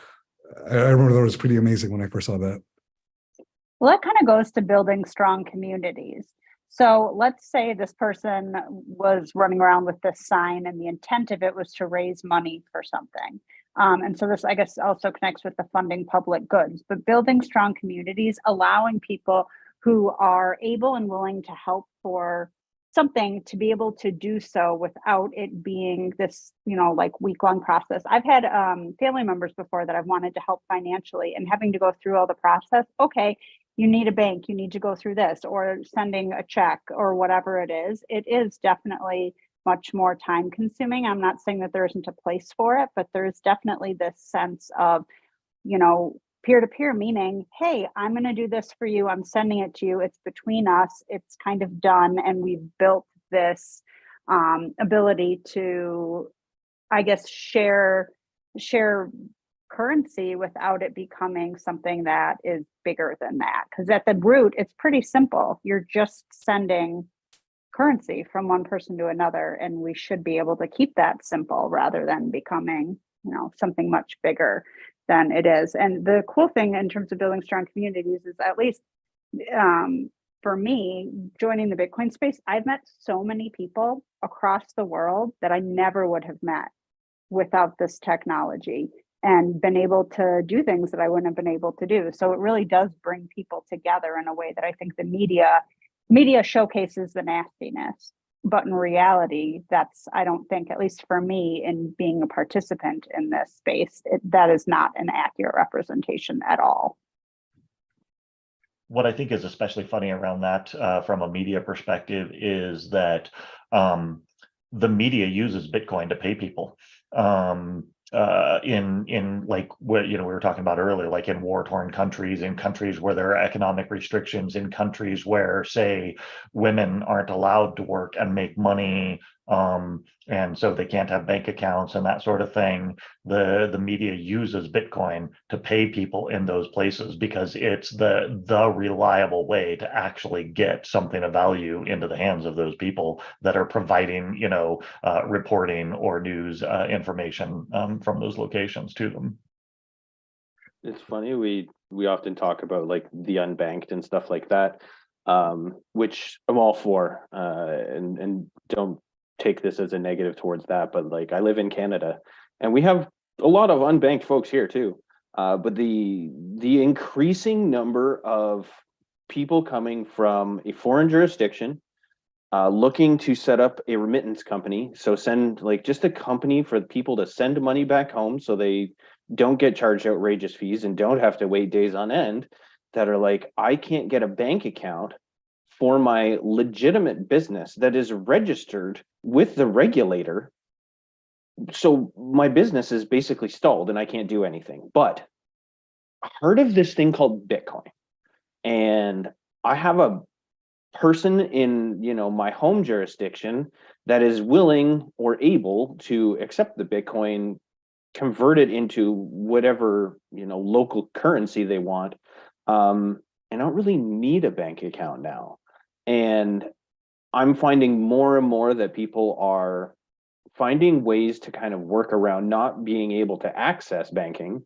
I remember that was pretty amazing when I first saw that. Well, that kind of goes to building strong communities. So let's say this person was running around with this sign and the intent of it was to raise money for something. And so this, I guess, also connects with the funding public goods, but building strong communities, allowing people who are able and willing to help for something to be able to do so without it being this, like week-long process. I've had family members before that I've wanted to help financially, and having to go through all the process. Okay, you need a bank, you need to go through this, or sending a check or whatever it is definitely much more time consuming. I'm not saying that there isn't a place for it, but there's definitely this sense of, peer-to-peer, meaning, hey, I'm going to do this for you, I'm sending it to you, it's between us, it's kind of done, and we've built this ability to, I guess, share currency without it becoming something that is bigger than that. Because at the root, it's pretty simple. You're just sending currency from one person to another, and we should be able to keep that simple rather than becoming, something much bigger than it is. And the cool thing in terms of building strong communities is, at least for me, joining the Bitcoin space, I've met so many people across the world that I never would have met without this technology, and been able to do things that I wouldn't have been able to do. So it really does bring people together in a way that I think the media showcases the nastiness. But in reality, that's, I don't think, at least for me, in being a participant in this space, that is not an accurate representation at all. What I think is especially funny around that from a media perspective is that the media uses Bitcoin to pay people. In like what we were talking about earlier, like in war-torn countries, in countries where there are economic restrictions, in countries where, say, women aren't allowed to work and make money, and so they can't have bank accounts and that sort of thing. The media uses Bitcoin to pay people in those places because it's the reliable way to actually get something of value into the hands of those people that are providing, reporting or news information from those locations to them. It's funny, we often talk about like the unbanked and stuff like that, which I'm all for, and don't take this as a negative towards that, but like I live in Canada and we have a lot of unbanked folks here too. But the increasing number of people coming from a foreign jurisdiction, looking to set up a remittance company. So send like just a company for people to send money back home so they don't get charged outrageous fees and don't have to wait days on end, that are like, I can't get a bank account for my legitimate business that is registered with the regulator. So my business is basically stalled and I can't do anything. But I heard of this thing called Bitcoin. And I have a person in, you know, my home jurisdiction that is willing or able to accept the Bitcoin, convert it into whatever, you know, local currency they want. And I don't really need a bank account now. And I'm finding more and more that people are finding ways to kind of work around not being able to access banking.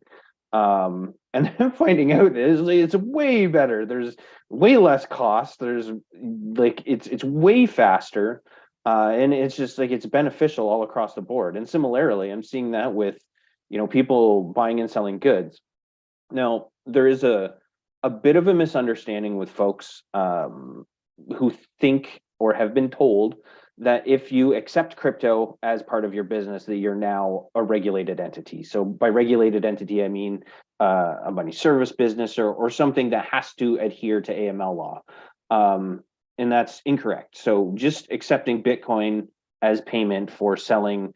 And then finding out is it's way better. There's way less cost. There's like, it's way faster. And it's just like, it's beneficial all across the board. And similarly, I'm seeing that with, you know, people buying and selling goods. Now, there is a bit of a misunderstanding with folks who think or have been told that if you accept crypto as part of your business, that you're now a regulated entity. So by regulated entity, I mean a money service business or something that has to adhere to AML law. And that's incorrect. So just accepting Bitcoin as payment for selling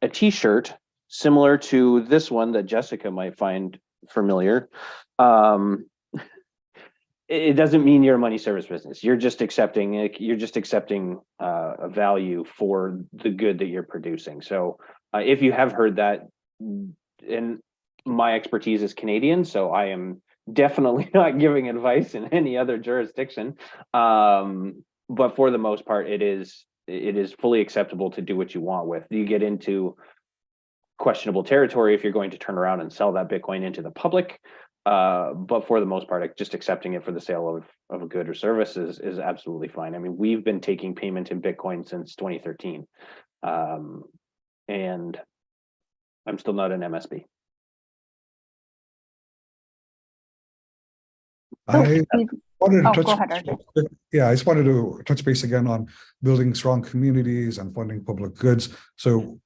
a t-shirt, similar to this one that Jessica might find familiar, it doesn't mean you're a money service business. You're just accepting a value for the good that you're producing. So if you have heard that, and my expertise is Canadian, so I am definitely not giving advice in any other jurisdiction. But for the most part, it is fully acceptable to do what you want with. You get into questionable territory if you're going to turn around and sell that Bitcoin into the public. But for the most part, just accepting it for the sale of a good or service is absolutely fine. I mean, we've been taking payment in Bitcoin since 2013. And I'm still not an MSB. I wanted to Oh, touch. go ahead, RJ. Yeah, I just wanted to touch base again on building strong communities and funding public goods. So,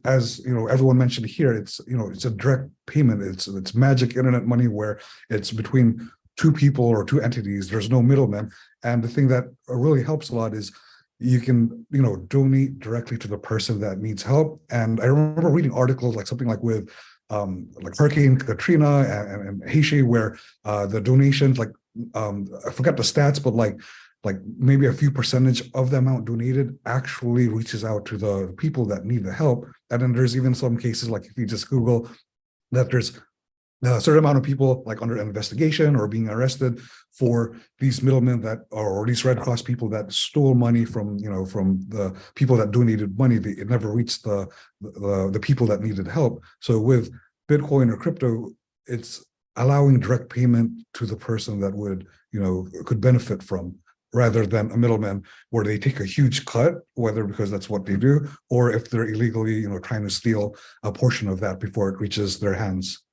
as you know, everyone mentioned here, it's a direct payment. It's magic internet money where it's between two people or two entities. There's no middleman. And the thing that really helps a lot is you can donate directly to the person that needs help. And I remember reading articles like something like with like Hurricane Katrina and Haiti, where the donations, like I forgot the stats, but like maybe a few percentage of the amount donated actually reaches out to the people that need the help. And then there's even some cases, like if you just Google that, there's a certain amount of people like under investigation or being arrested for these middlemen that, or these Red Cross people that stole money from the people that donated money. It never reached the people that needed help. So with Bitcoin or crypto, it's allowing direct payment to the person that would could benefit from, rather than a middleman where they take a huge cut, whether because that's what they do, or if they're illegally trying to steal a portion of that before it reaches their hands.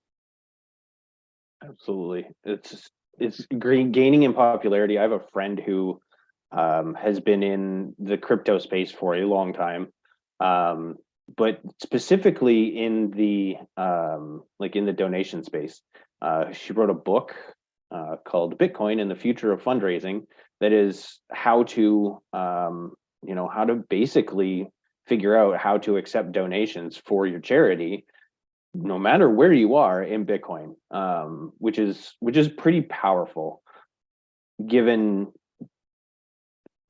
Absolutely. It's great, gaining in popularity. I have a friend who has been in the crypto space for a long time, but specifically in the in the donation space. She wrote a book called Bitcoin and the Future of Fundraising, that is how to how to basically figure out how to accept donations for your charity, no matter where you are in Bitcoin, which is pretty powerful, given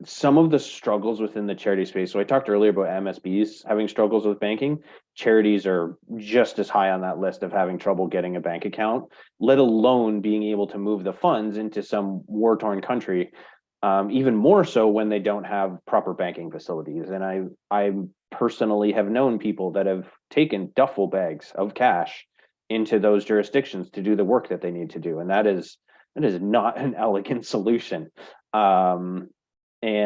some of the struggles within the charity space. So I talked earlier about MSBs having struggles with banking. Charities are just as high on that list of having trouble getting a bank account, let alone being able to move the funds into some war-torn country, even more so when they don't have proper banking facilities. And I personally have known people that have taken duffel bags of cash into those jurisdictions to do the work that they need to do. And that is not an elegant solution. And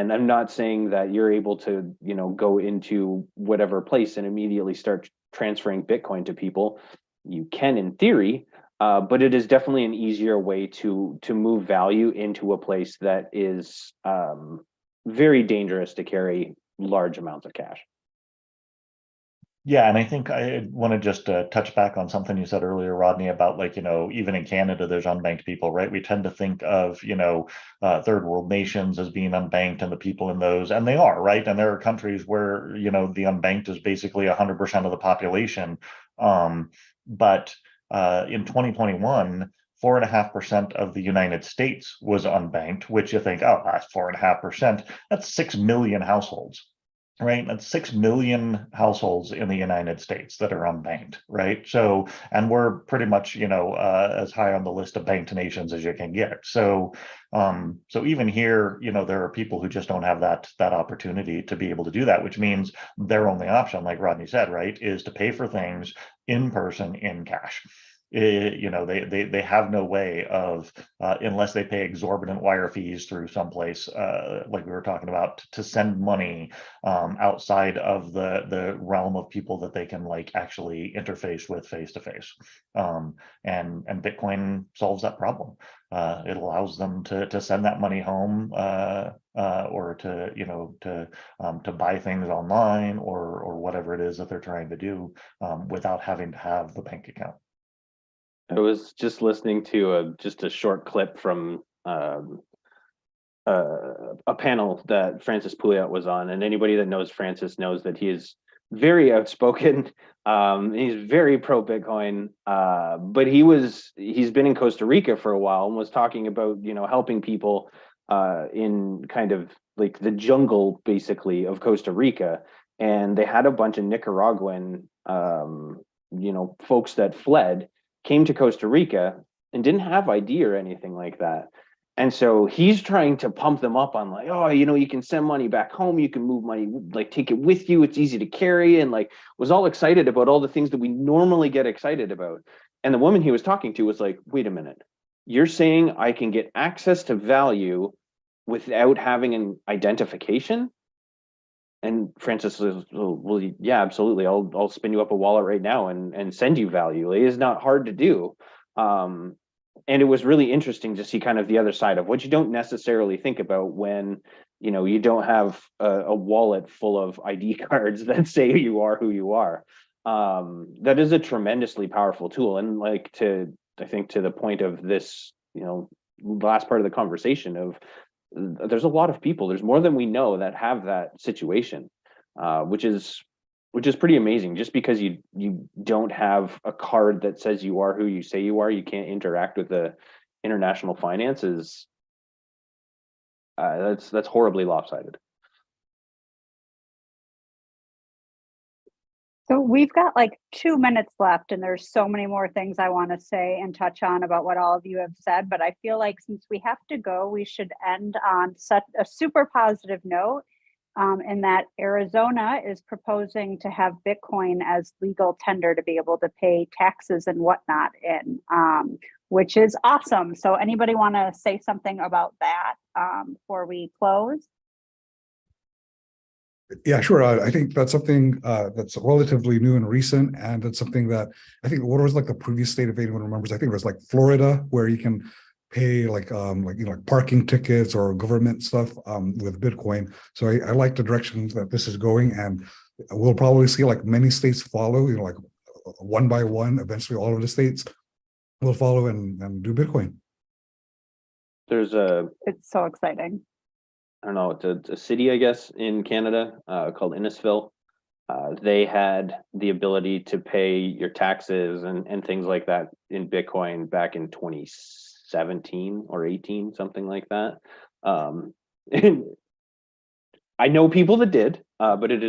And I'm not saying that you're able to, go into whatever place and immediately start transferring Bitcoin to people. You can in theory, but it is definitely an easier way to move value into a place that is very dangerous to carry large amounts of cash. Yeah, and I think I want to just touch back on something you said earlier, Rodney, about like, even in Canada, there's unbanked people, right? We tend to think of, third world nations as being unbanked and the people in those, and they are, right? And there are countries where, the unbanked is basically 100% of the population. But in 2021, 4.5% of the United States was unbanked, which you think, oh, that's 4.5%. That's 6 million households. Right, that's 6 million households in the United States that are unbanked, right? So, and we're pretty much, as high on the list of banked nations as you can get. So, so even here, there are people who just don't have that opportunity to be able to do that, which means their only option, like Rodney said, right, is to pay for things in person in cash. They have no way of, unless they pay exorbitant wire fees through someplace, like we were talking about, to send money outside of the realm of people that they can like actually interface with face to face. And Bitcoin solves that problem. It allows them to send that money home, or to buy things online or whatever it is that they're trying to do, without having to have the bank account. I was just listening to just a short clip from a panel that Francis Pouliot was on, and anybody that knows Francis knows that he is very outspoken. He's very pro Bitcoin, but he's been in Costa Rica for a while and was talking about helping people in kind of like the jungle basically of Costa Rica, and they had a bunch of Nicaraguan folks that fled, came to Costa Rica and didn't have ID or anything like that. And so he's trying to pump them up on like, oh, you can send money back home, you can move money, like take it with you, it's easy to carry, and like was all excited about all the things that we normally get excited about. And the woman he was talking to was like, wait a minute, you're saying I can get access to value without having an identification? And Francis says, well, yeah, absolutely. I'll spin you up a wallet right now and send you value. It is not hard to do. And it was really interesting to see kind of the other side of what you don't necessarily think about when, you don't have a wallet full of ID cards that say you are who you are. That is a tremendously powerful tool. And like I think to the point of this, last part of the conversation of, there's a lot of people, there's more than we know that have that situation, which is pretty amazing. Just because you don't have a card that says you are who you say you are, you can't interact with the international finances. That's horribly lopsided. So we've got like 2 minutes left, and there's so many more things I want to say and touch on about what all of you have said, but I feel like since we have to go, we should end on such a super positive note, in that Arizona is proposing to have Bitcoin as legal tender to be able to pay taxes and whatnot in, which is awesome. So anybody want to say something about that before we close? Yeah, sure. I think that's something that's relatively new and recent, and it's something that I think, what was like the previous state, if anyone remembers, I think it was like Florida, where you can pay like parking tickets or government stuff with Bitcoin. So I like the direction that this is going, and we'll probably see like many states follow. Like one by one, eventually all of the states will follow and do Bitcoin. It's so exciting. I don't know, it's a city, I guess, in Canada called Innisfil. They had the ability to pay your taxes and things like that in Bitcoin back in 2017 or 18, something like that. And I know people that did, but it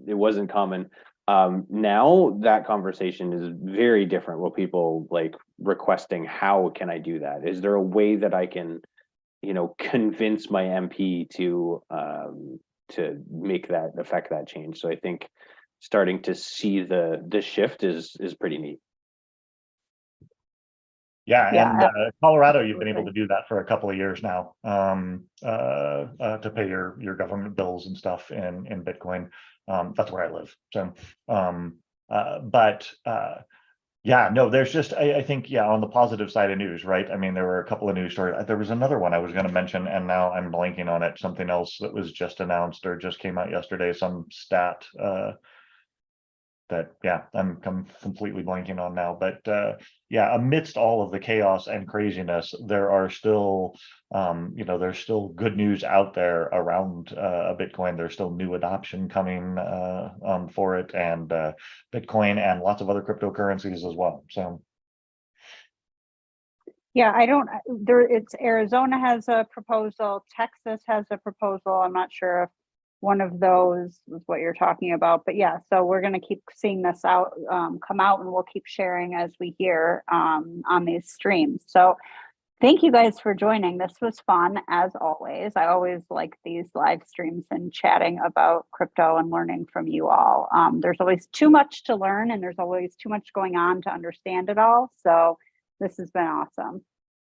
wasn't common. Now that conversation is very different, where people like requesting, how can I do that? Is there a way that I can convince my MP to affect that change? So I think starting to see the shift is pretty neat. Yeah, Yeah, and Colorado, you've been able absolutely. to do that for a couple of years now, to pay your government bills and stuff in Bitcoin. That's where I live. So, but yeah, no, there's just I think yeah, on the positive side of news, right? I mean, there were a couple of news stories. There was another one I was going to mention, and now I'm blanking on it. Something else that was just announced or just came out yesterday. Some stat. That yeah, I'm completely blanking on now, but yeah, amidst all of the chaos and craziness, there are still there's still good news out there around Bitcoin. There's still new adoption coming for it, and Bitcoin and lots of other cryptocurrencies as well. So Yeah, I don't, it's Arizona has a proposal, Texas has a proposal. I'm not sure if one of those is what you're talking about, but yeah, so we're going to keep seeing this out, come out, and we'll keep sharing as we hear on these streams. So thank you guys for joining. This was fun as always. I always like these live streams and chatting about crypto and learning from you all. There's always too much to learn, and there's always too much going on to understand it all. So this has been awesome.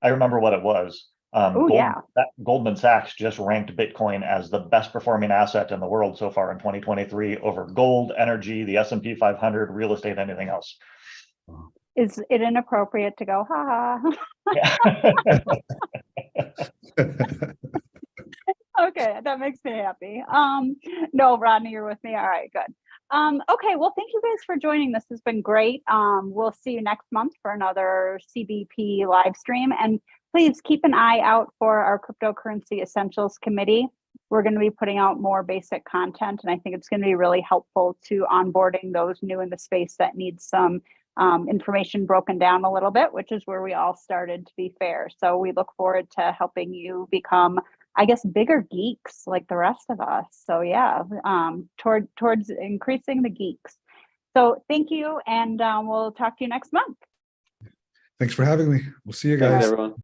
I remember what it was. Oh yeah. Goldman Sachs just ranked Bitcoin as the best performing asset in the world so far in 2023 over gold, energy, the S&P 500, real estate, anything else. Is it inappropriate to go, ha ha? Yeah. Okay, that makes me happy. No, Rodney, you're with me. All right, good. Okay, well, thank you guys for joining. This has been great. We'll see you next month for another CBP live stream. And please keep an eye out for our Cryptocurrency Essentials Committee. We're going to be putting out more basic content, and I think it's going to be really helpful to onboarding those new in the space that need some information broken down a little bit, which is where we all started, to be fair. So we look forward to helping you become, I guess, bigger geeks like the rest of us. So yeah, towards increasing the geeks. So thank you, and we'll talk to you next month. Thanks for having me. We'll see you Thanks, guys. everyone.